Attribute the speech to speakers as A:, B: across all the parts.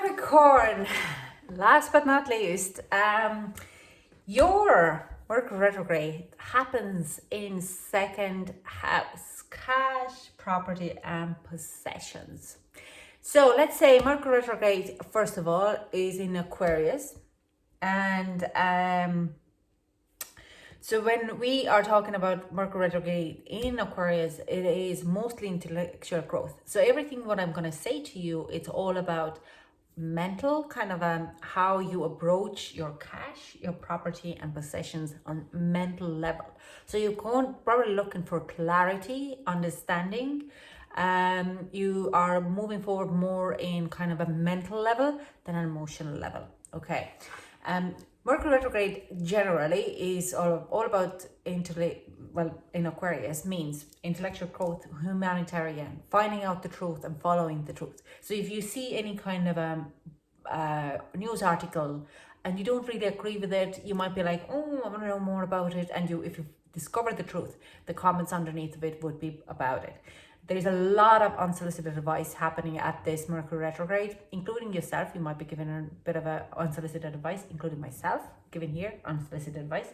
A: Capricorn, last but not least, your Mercury retrograde happens in second house, cash, property, and possessions. So let's say Mercury retrograde, first of all, is in Aquarius. And so when we are talking about Mercury retrograde in Aquarius, it is mostly intellectual growth. So everything what I'm going to say to you, it's all about mental kind of how you approach your cash, your property and possessions on mental level. So you're probably looking for clarity, understanding. You are moving forward more in kind of a mental level than an emotional level. Okay. Mercury retrograde generally is all about in Aquarius means intellectual growth, humanitarian, finding out the truth and following the truth. So if you see any kind of news article and you don't really agree with it, you might be like, oh, I want to know more about it. And if you discover the truth, the comments underneath of it would be about it. There's a lot of unsolicited advice happening at this Mercury retrograde, including yourself. You might be giving a bit of unsolicited advice, including myself, giving here unsolicited advice.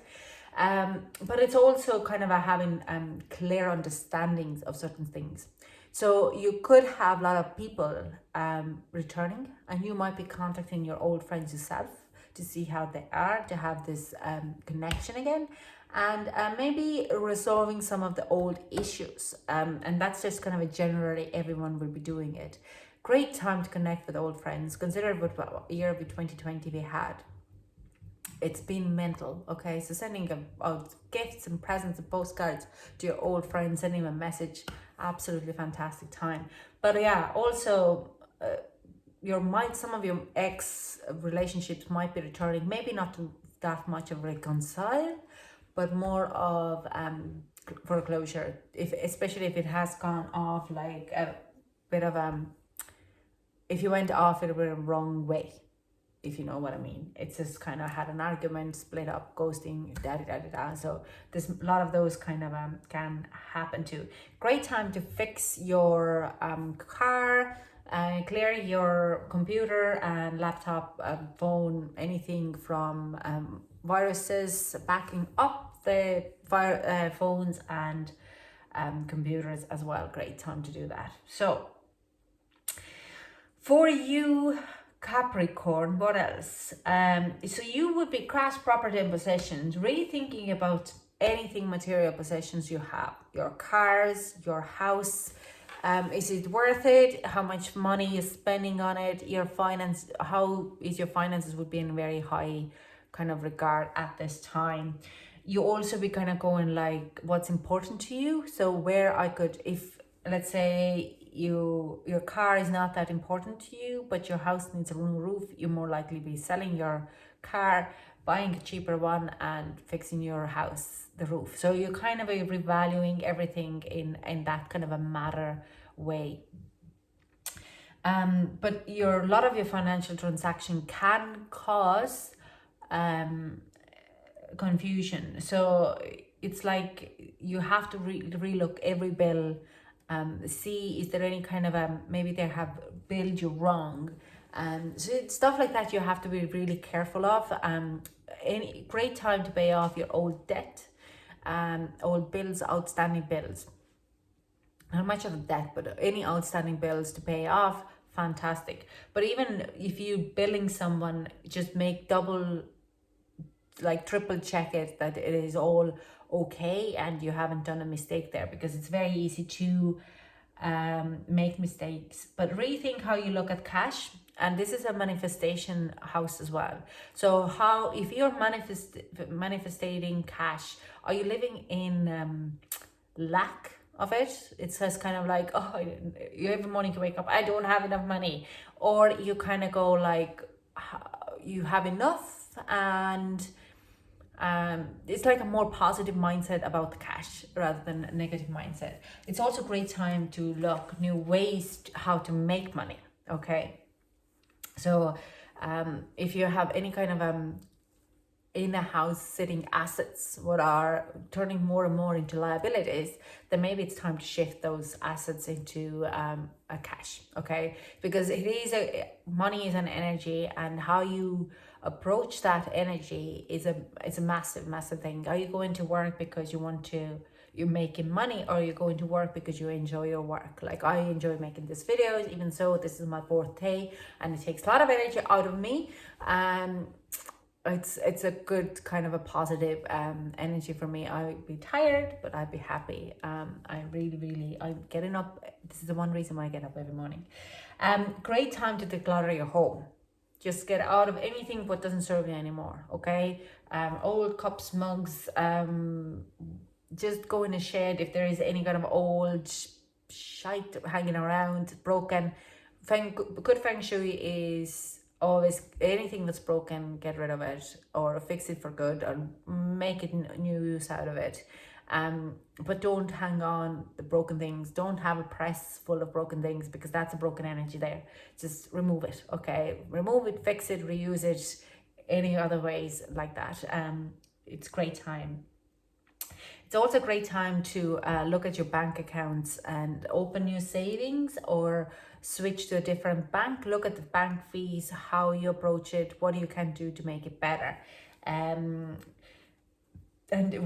A: But it's also kind of having clear understandings of certain things. So you could have a lot of people returning, and you might be contacting your old friends yourself to see how they are, to have this connection again. And maybe resolving some of the old issues. And that's just kind of generally everyone will be doing it. Great time to connect with old friends. Consider what year of 2020 we had. It's been mental, okay? So sending out gifts and presents and postcards to your old friends, sending them a message, absolutely fantastic time. But yeah, also some of your ex relationships might be returning, maybe not that much of reconcile, but more of foreclosure, especially if it has gone off like a bit of if you went off it in a wrong way, if you know what I mean. It's just kind of had an argument, split up, ghosting, da. So there's a lot of those kind of can happen too. Great time to fix your car, clear your computer and laptop, phone, anything from viruses, backing up the phones and computers as well. Great time to do that. So for you Capricorn, what else? So you would be cash, property and possessions, really thinking about anything material possessions you have, your cars, your house. Is it worth it? How much money you're spending on it? Your finance, how is your finances would be in very high kind of regard at this time. You also be kind of going like what's important to you. So where I could, if let's say your car is not that important to you, but your house needs a new roof, you're more likely be selling your car, buying a cheaper one and fixing your house, the roof. So you're kind of revaluing everything in that kind of a matter way. But a lot of your financial transaction can cause confusion. So it's like you have to relook every bill, see is there any kind of maybe they have billed you wrong, so it's stuff like that you have to be really careful of. Any great time to pay off your old debt, old bills, outstanding bills, not much of a debt but any outstanding bills to pay off, fantastic. But even if you billing someone, just make triple check it that it is all okay and you haven't done a mistake there, because it's very easy to make mistakes. But rethink how you look at cash, and this is a manifestation house as well. So how, if you're manifesting cash, are you living in lack of it? It says kind of like, oh, you every morning you wake up, I don't have enough money, or you kind of go like you have enough, and it's like a more positive mindset about the cash rather than a negative mindset. It's also a great time to look new ways how to make money. Okay, so if you have any kind of in a house sitting assets what are turning more and more into liabilities, then maybe it's time to shift those assets into a cash. Okay, because it is money is an energy, and how you approach that energy is a massive thing. Are you going to work because you're making money, or you're going to work because you enjoy your work? Like, I enjoy making these videos, even so this is my fourth day and it takes a lot of energy out of me. It's a good kind of a positive energy for me. I'd be tired, but I'd be happy. I'm getting up. This is the one reason why I get up every morning. Great time to declutter your home. Just get out of anything what doesn't serve you anymore. Okay, old cups, mugs. Just go in a shed if there is any kind of old shite hanging around, broken. Good feng shui is always anything that's broken, get rid of it, or fix it for good, or make it new use out of it. But don't hang on the broken things. Don't have a press full of broken things, because that's a broken energy there. Just remove it. Okay, remove it, fix it, reuse it, any other ways like that. It's great time. It's also a great time to look at your bank accounts and open new savings, or switch to a different bank. Look at the bank fees, how you approach it, what you can do to make it better. And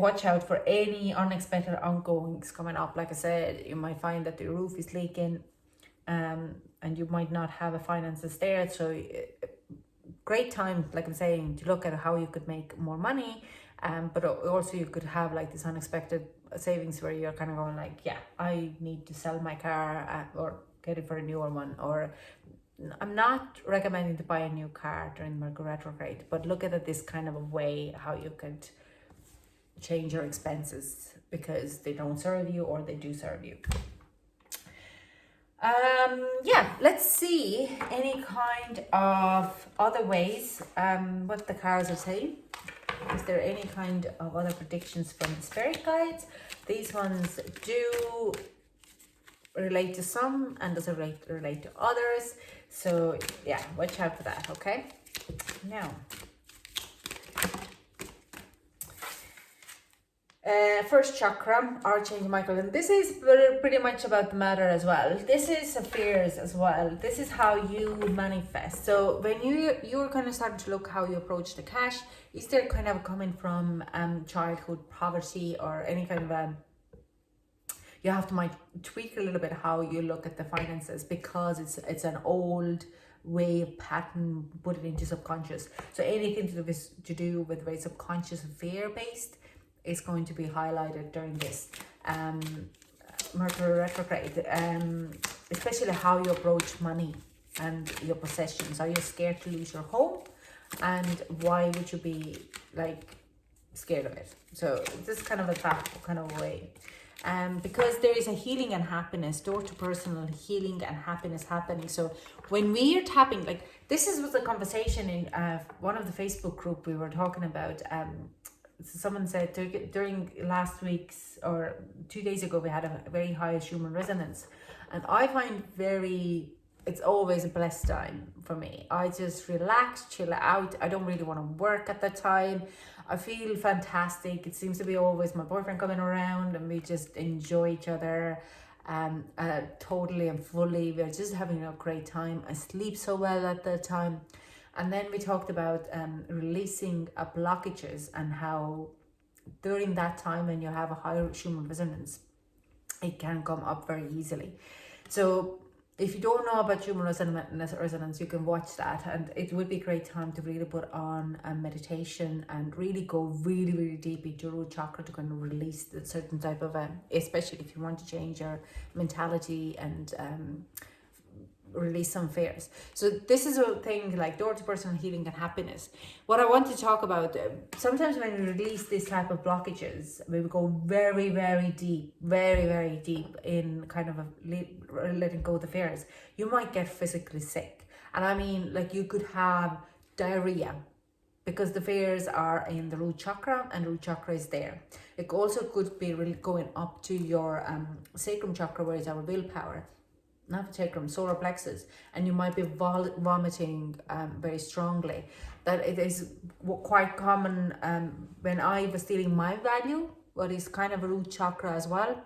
A: watch out for any unexpected ongoings coming up. Like I said, you might find that the roof is leaking, and you might not have a finances there. So great time, like I'm saying, to look at how you could make more money. But also you could have like this unexpected savings where you're kind of going like, yeah, I need to sell my car or get it for a newer one. Or I'm not recommending to buy a new car during Mercury retrograde, but look at it this kind of a way how you could change your expenses because they don't serve you or they do serve you. Yeah, let's see any kind of other ways what the cards are saying. Is there any kind of other predictions from the spirit guides? These ones do relate to some and doesn't relate to others. So yeah, watch out for that, okay? Now, first chakra, Archangel Michael, and this is pretty much about the matter as well. This is fears as well. This is how you manifest. So when you're kind of starting to look how you approach the cash, is there kind of coming from childhood poverty or any kind of you have to might tweak a little bit how you look at the finances, because it's an old way of pattern, put it into subconscious. So anything to do with very subconscious fear based is going to be highlighted during this Mercury retrograde, especially how you approach money and your possessions. Are you scared to lose your home, and why would you be like scared of it? So this is kind of a practical kind of way, because there is a healing and happiness, door to personal healing and happiness happening. So when we are tapping, like this was a conversation in one of the Facebook group we were talking about. Someone said during last week's or 2 days ago, we had a very high human resonance, and I find it's always a blessed time for me. I just relax, chill out. I don't really want to work at that time. I feel fantastic. It seems to be always my boyfriend coming around, and we just enjoy each other totally and fully. We're just having a great time. I sleep so well at that time. And then we talked about releasing blockages, and how during that time when you have a higher human resonance, it can come up very easily. So if you don't know about human resonance, you can watch that, and it would be a great time to really put on a meditation and really go really deep into root chakra to kind of release the certain type of, especially if you want to change your mentality and release some fears. So this is a thing like door to personal healing and happiness. What I want to talk about, sometimes when we release this type of blockages, we will go very deep, very deep in kind of letting go of the fears. You might get physically sick, and I mean like you could have diarrhea because the fears are in the root chakra, and root chakra is there. It also could be really going up to your sacrum chakra, where is our willpower. not sacrum, solar plexus, and you might be vomiting very strongly. That it is quite common when I was feeling my value, what is kind of a root chakra as well.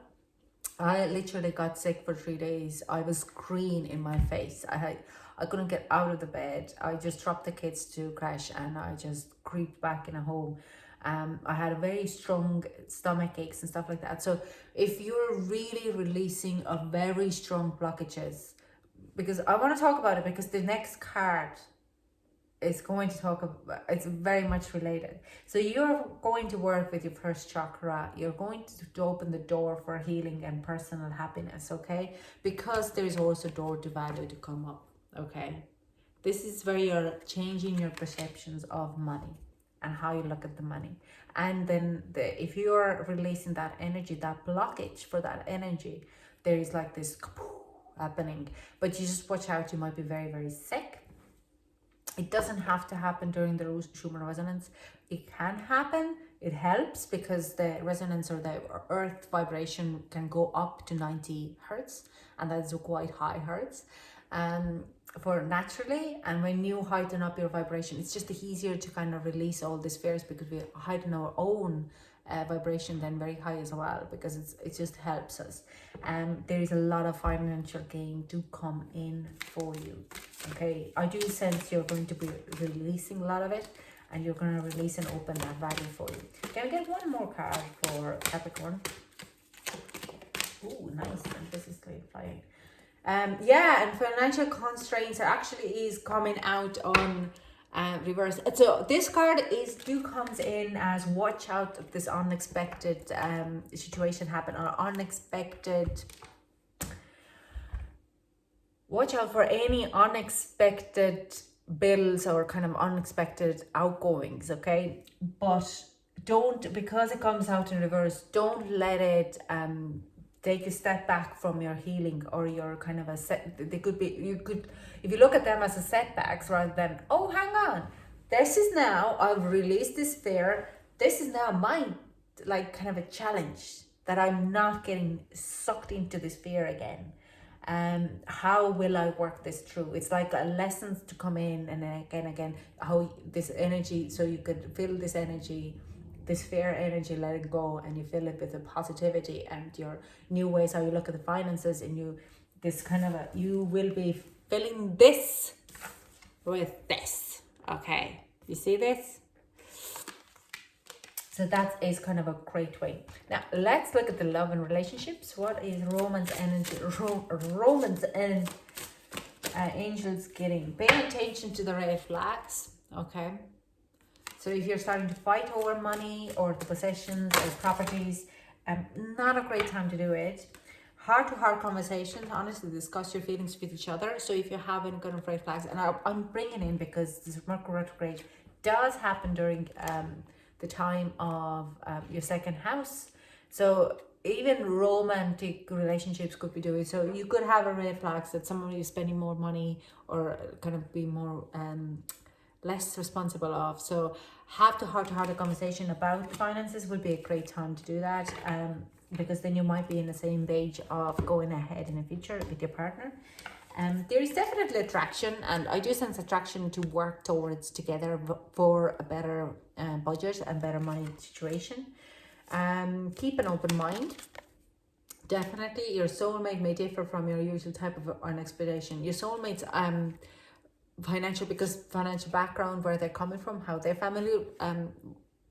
A: I literally got sick for 3 days. I was green in my face. I couldn't get out of the bed. I just dropped the kids to crash and I just creeped back in a home. I had a very strong stomach aches and stuff like that. So if you're really releasing a very strong blockages, because I want to talk about it, because the next card is going to talk about, it's very much related. So you're going to work with your first chakra. You're going to open the door for healing and personal happiness, okay? Because there is also door to value to come up, okay? This is where you're changing your perceptions of money and how you look at the money. And then if you're releasing that energy, that blockage for that energy, there is like this happening. But you just watch out, you might be very, very sick. It doesn't have to happen during the Schumann resonance. It can happen. It helps because the resonance or the earth vibration can go up to 90 hertz, and that is quite high hertz for naturally. And when you heighten up your vibration, it's just easier to kind of release all these fears, because we heighten our own vibration then very high as well, because it just helps us. There is a lot of financial gain to come in for you, okay? I do sense you're going to be releasing a lot of it, and you're going to release and open that value for you. Can we get one more card for Capricorn? Oh, nice. And this is clarifying. Yeah, and financial constraints actually is coming out on reverse. So this card comes in as watch out if this unexpected situation happen, or unexpected. Watch out for any unexpected bills or kind of unexpected outgoings, okay? But don't, because it comes out in reverse, don't let it take a step back from your healing or your kind of they could be, if you look at them as a setbacks rather than, oh, hang on, this is now, I've released this fear, this is now my, like, kind of a challenge that I'm not getting sucked into this fear again. How will I work this through? It's like lessons to come in, and again, how this energy, so you could feel this energy, this fear energy, let it go, and you fill it with the positivity and your new ways how you look at the finances, and you will be filling this with this, okay? You see this? So that is kind of a great way. Now let's look at the love and relationships. What is Romance energy? Romance and angels getting? Pay attention to the red flags, okay? So if you're starting to fight over money or the possessions or properties, not a great time to do it. Heart-to-heart conversations, honestly discuss your feelings with each other. So if you're having kind of red flags, and I'm bringing in because this Mercury retrograde does happen during the time of your second house. So even romantic relationships could be doing, so you could have a red flags that somebody is spending more money or kind of be more less responsible of. So have to heart a conversation about finances would be a great time to do that, because then you might be in the same page of going ahead in the future with your partner. There is definitely attraction, and I do sense attraction to work towards together for a better budget and better money situation. Keep an open mind. Definitely your soulmate may differ from your usual type of an expectation. Your soulmates financial background, where they're coming from, how their family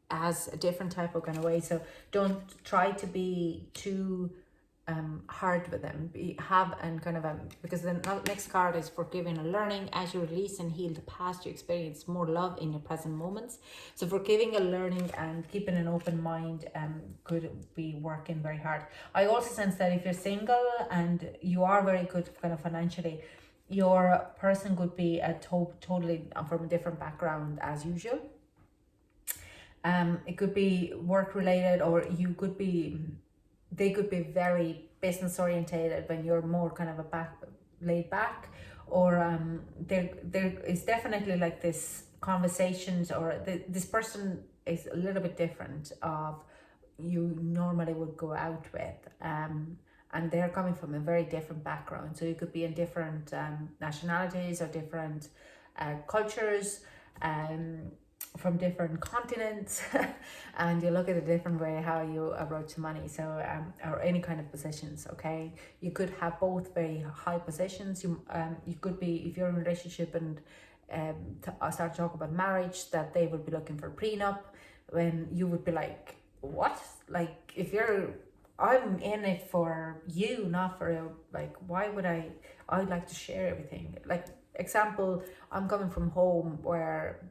A: has a different type of kind of way. So don't try to be too hard with them. Because the next card is forgiving and learning. As you release and heal the past, you experience more love in your present moments. So forgiving and learning and keeping an open mind could be working very hard. I also sense that if you're single and you are very good kind of financially, your person could be totally from a different background as usual. It could be work related, or they could be very business orientated when you're more kind of laid back, or there is definitely like this conversations, or this person is a little bit different of you normally would go out with, and they're coming from a very different background. So you could be in different nationalities or different cultures, from different continents, and you look at a different way how you approach money. So or any kind of positions. Okay, you could have both very high positions. You could be, if you're in a relationship and start to talk about marriage, that they would be looking for a prenup, when you would be like, what? Like, if you're, I'm in it for you, not for you. Like, why would I'd like to share everything. Like, example, I'm coming from home where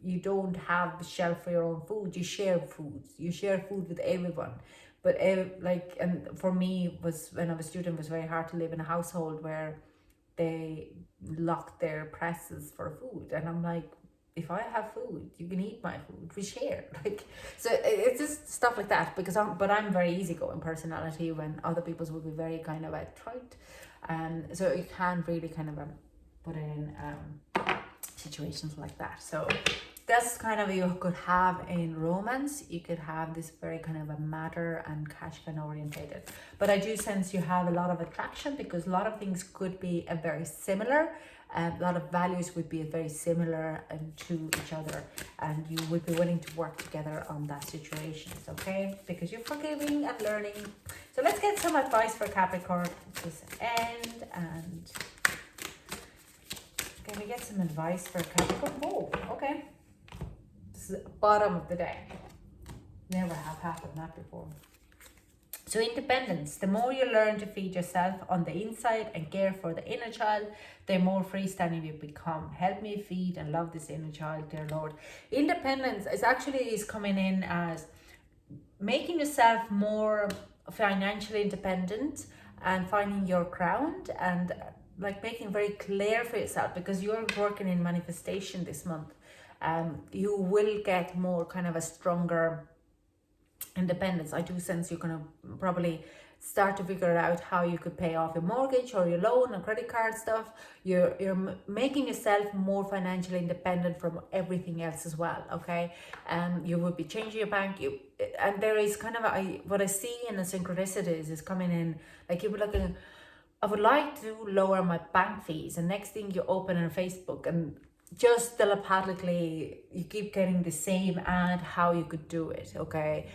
A: you don't have the shelf for your own food. You share food. You share food with everyone. But like, and for me, was when I was a student, it was very hard to live in a household where they locked their presses for food. And I'm like, if I have food, you can eat my food. We share. Like, so it's just stuff like that. Because I'm very easygoing personality, when other people's would be very kind of trite. And so you can't really kind of put it in situations like that. So that's kind of, you could have in romance, you could have this very kind of a matter and cash kind of orientated. But I do sense you have a lot of attraction, because a lot of things could be a very similar, a lot of values would be very similar to each other, and you would be willing to work together on that situations, okay? Because you're forgiving and learning. So let's get some advice for Capricorn this end, and can we get some advice for Capricorn? Oh, okay. This is the bottom of the day. Never have happened that before. So independence. The more you learn to feed yourself on the inside and care for the inner child, the more freestanding you become. Help me feed and love this inner child, dear Lord. Independence is coming in as making yourself more financially independent and finding your ground, and like making very clear for yourself, because you're working in manifestation this month. You will get more kind of a stronger independence. I do sense you're going to probably start to figure out how you could pay off your mortgage or your loan and credit card stuff. You're making yourself more financially independent from everything else as well, okay? You would be changing your bank, and there is kind of what I see in the synchronicities is coming in, like you'll be looking, I would like to lower my bank fees, and next thing you open on Facebook, and just telepathically you keep getting the same ad how you could do it, okay?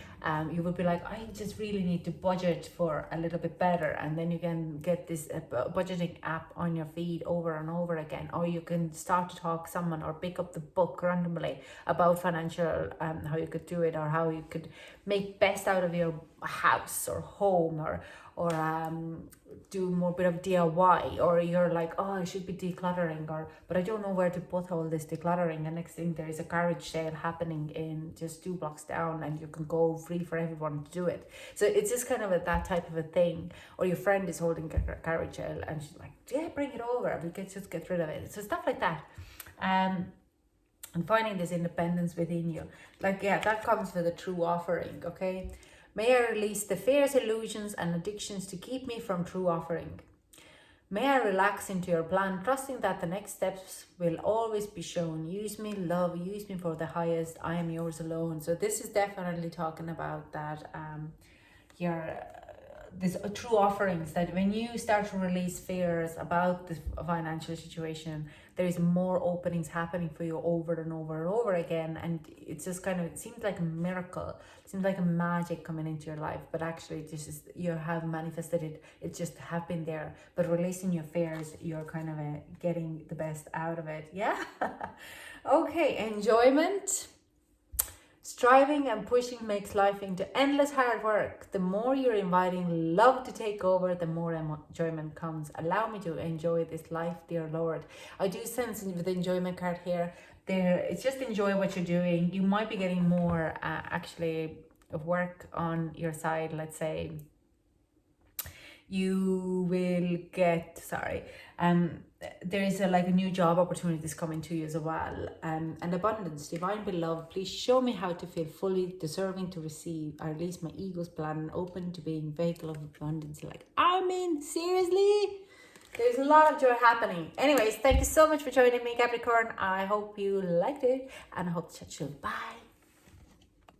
A: You would be like, I just really need to budget for a little bit better, and then you can get this budgeting app on your feed over and over again, or you can start to talk to someone or pick up the book randomly about financial how you could do it, or how you could make best out of your house or home, or do more bit of DIY, or you're like, oh, I should be decluttering, but I don't know where to put all this decluttering, and next thing there is a garage sale happening in just 2 blocks down, and you can go free for everyone to do it. So it's just kind of that type of a thing. Or your friend is holding a garage sale and she's like, yeah, bring it over, we just get rid of it. So stuff like that. And finding this independence within you, like, yeah, that comes with a true offering, okay? May I release the fears, illusions, and addictions to keep me from true offering. May I relax into your plan, trusting that the next steps will always be shown. Use me, love, use me for the highest. I am yours alone. So this is definitely talking about that. This true offerings, that when you start to release fears about the financial situation, there is more openings happening for you over and over and over again, and it's just kind of, it seems like a miracle, it seems like a magic coming into your life, but actually this is, you have manifested it, it just have been there. But releasing your fears, you're kind of getting the best out of it. Yeah. Okay, enjoyment. Striving and pushing makes life into endless hard work. The more you're inviting love to take over, the more enjoyment comes. Allow me to enjoy this life, dear Lord. I do sense with the enjoyment card here, it's just enjoy what you're doing. You might be getting more actually of work on your side. Let's say you will get, there is a new job opportunities coming to you as well, and abundance. Divine beloved, please show me how to feel fully deserving to receive. I release my ego's plan and open to being vehicle of abundance. Like, I mean, seriously, there's a lot of joy happening. Anyways, thank you so much for joining me, Capricorn. I hope you liked it, and I hope to chat you. Bye.